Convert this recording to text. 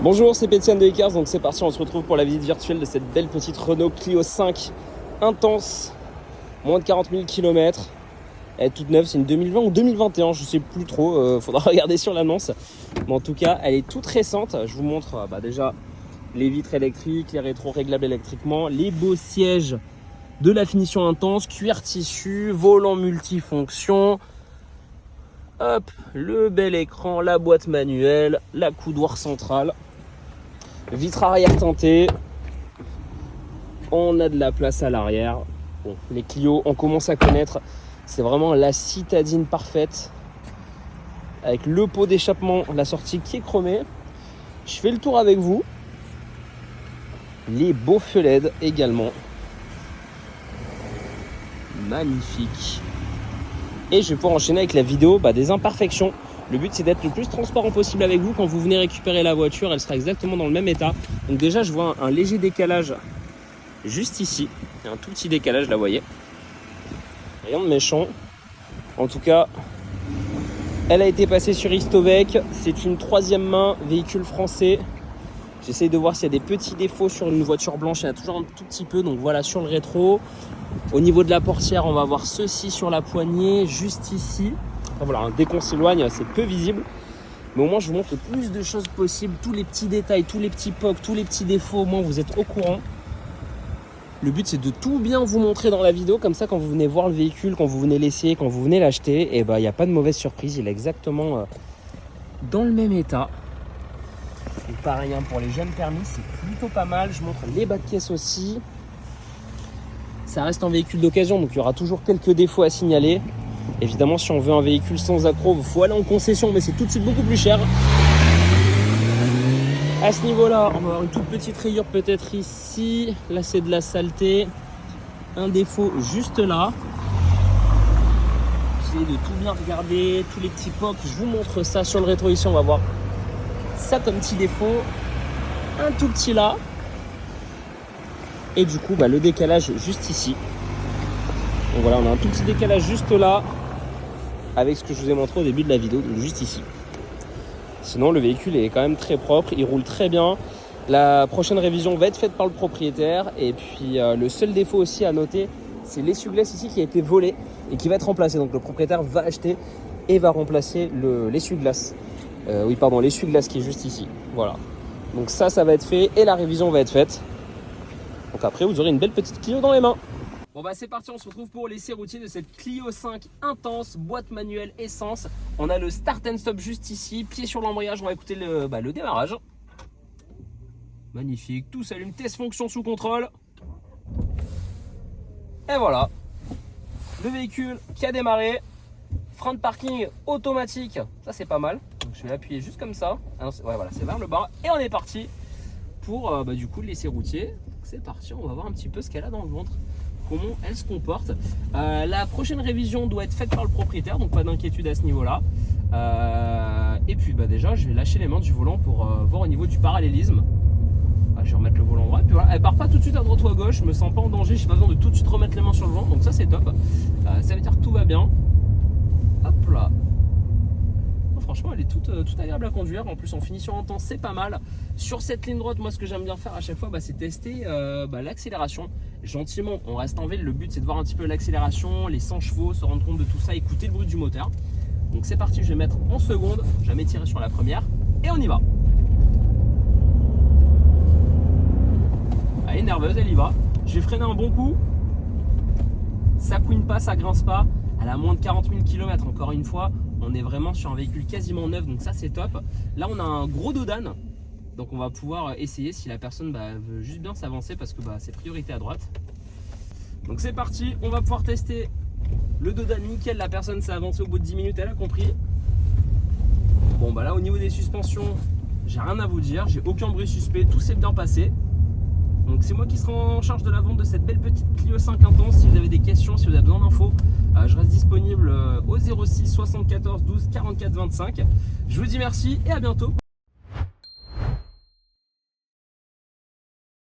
Bonjour, c'est Pétienne de Icars, donc c'est parti, on se retrouve pour la visite virtuelle de cette belle petite Renault Clio 5 intense, moins de 40 000 km. Elle est toute neuve, c'est une 2020 ou 2021, je sais plus trop, faudra regarder sur l'annonce. Mais en tout cas, elle est toute récente. Je vous montre déjà les vitres électriques, les rétros réglables électriquement, les beaux sièges de la finition intense, cuir tissu, volant multifonction. Hop, le bel écran, la boîte manuelle, la coudoir centrale. Vitre arrière teintée, on a de la place à l'arrière. Bon, les Clio, on commence à connaître, c'est vraiment la citadine parfaite avec le pot d'échappement, la sortie qui est chromée. Je fais le tour avec vous. Les beaux feux LED également, magnifique. Et je vais pouvoir enchaîner avec la vidéo des imperfections. Le but, c'est d'être le plus transparent possible avec vous. Quand vous venez récupérer la voiture, elle sera exactement dans le même état. Donc déjà, je vois un léger décalage juste ici. Il y a un tout petit décalage, là, vous voyez. Rien de méchant. En tout cas, elle a été passée sur Istovec. C'est une 3e main, véhicule français. J'essaye de voir s'il y a des petits défauts sur une voiture blanche. Il y en a toujours un tout petit peu. Donc voilà, sur le rétro. Au niveau de la portière, on va voir ceci sur la poignée, juste ici. Enfin, voilà, dès qu'on s'éloigne, c'est peu visible. Mais au moins, je vous montre le plus de choses possible. Tous les petits détails, tous les petits pocs, tous les petits défauts. Au moins, vous êtes au courant. Le but, c'est de tout bien vous montrer dans la vidéo. Comme ça, quand vous venez voir le véhicule, quand vous venez l'essayer, quand vous venez l'acheter, il n'y a pas de mauvaise surprise. Il est exactement dans le même état. Et pareil, pour les jeunes permis, c'est plutôt pas mal. Je montre les bas de caisse aussi. Ça reste un véhicule d'occasion, donc il y aura toujours quelques défauts à signaler. Évidemment, si on veut un véhicule sans accro, il faut aller en concession, mais c'est tout de suite beaucoup plus cher. À ce niveau-là, on va avoir une toute petite rayure peut-être ici. Là, c'est de la saleté. Un défaut juste là. J'essaie de tout bien regarder, tous les petits pocs. Je vous montre ça sur le rétro ici, on va voir ça comme petit défaut. Un tout petit là. Et du coup, le décalage juste ici. Donc voilà, on a un tout petit décalage juste là, avec ce que je vous ai montré au début de la vidéo, donc juste ici. Sinon, le véhicule est quand même très propre, il roule très bien. La prochaine révision va être faite par le propriétaire. Et puis, le seul défaut aussi à noter, c'est l'essuie-glace ici qui a été volé et qui va être remplacé. Donc le propriétaire va acheter et va remplacer l'essuie-glace. L'essuie-glace qui est juste ici. Voilà. Donc ça va être fait et la révision va être faite. Donc après, vous aurez une belle petite Clio dans les mains. Bon c'est parti, on se retrouve pour l'essai routier de cette Clio 5 intense, boîte manuelle essence. On a le start and stop juste ici, pied sur l'embrayage, on va écouter le démarrage. Magnifique, tout s'allume, test fonction sous contrôle. Et voilà, le véhicule qui a démarré. Frein de parking automatique, ça c'est pas mal. Donc je vais appuyer juste comme ça. C'est vers le bas et on est parti pour du coup l'essai routier. C'est parti, on va voir un petit peu ce qu'elle a dans le ventre, comment elle se comporte. La prochaine révision doit être faite par le propriétaire, donc pas d'inquiétude à ce niveau-là. Et puis déjà, je vais lâcher les mains du volant pour voir au niveau du parallélisme. Je vais remettre le volant droit. Et puis voilà, elle part pas tout de suite à droite ou à gauche, je me sens pas en danger, j'ai pas besoin de tout de suite remettre les mains sur le volant, donc ça c'est top. Ça veut dire que tout va bien. Hop là. Franchement, elle est toute agréable à conduire. En plus, en finition intense, c'est pas mal. Sur cette ligne droite, moi, ce que j'aime bien faire à chaque fois, c'est tester l'accélération. Gentiment, on reste en ville. Le but, c'est de voir un petit peu l'accélération, les 100 chevaux, se rendre compte de tout ça, écouter le bruit du moteur. Donc, c'est parti. Je vais mettre en seconde. Jamais tiré sur la première. Et on y va. Elle est nerveuse, elle y va. Je vais freiner un bon coup. Ça couine pas, ça grince pas. Elle a moins de 40 000 km, encore une fois. On est vraiment sur un véhicule quasiment neuf, donc ça c'est top. Là on a un gros dodan, donc on va pouvoir essayer si la personne veut juste bien s'avancer parce que c'est priorité à droite. Donc c'est parti, on va pouvoir tester le dodan nickel. La personne s'est avancée au bout de 10 minutes, elle a compris. Bon là au niveau des suspensions, j'ai rien à vous dire, j'ai aucun bruit suspect, tout s'est bien passé. Donc c'est moi qui serai en charge de la vente de cette belle petite Clio 5 intense. Si vous avez des questions, si vous avez besoin d'infos, je reste disponible au 06 74 12 44 25. Je vous dis merci et à bientôt.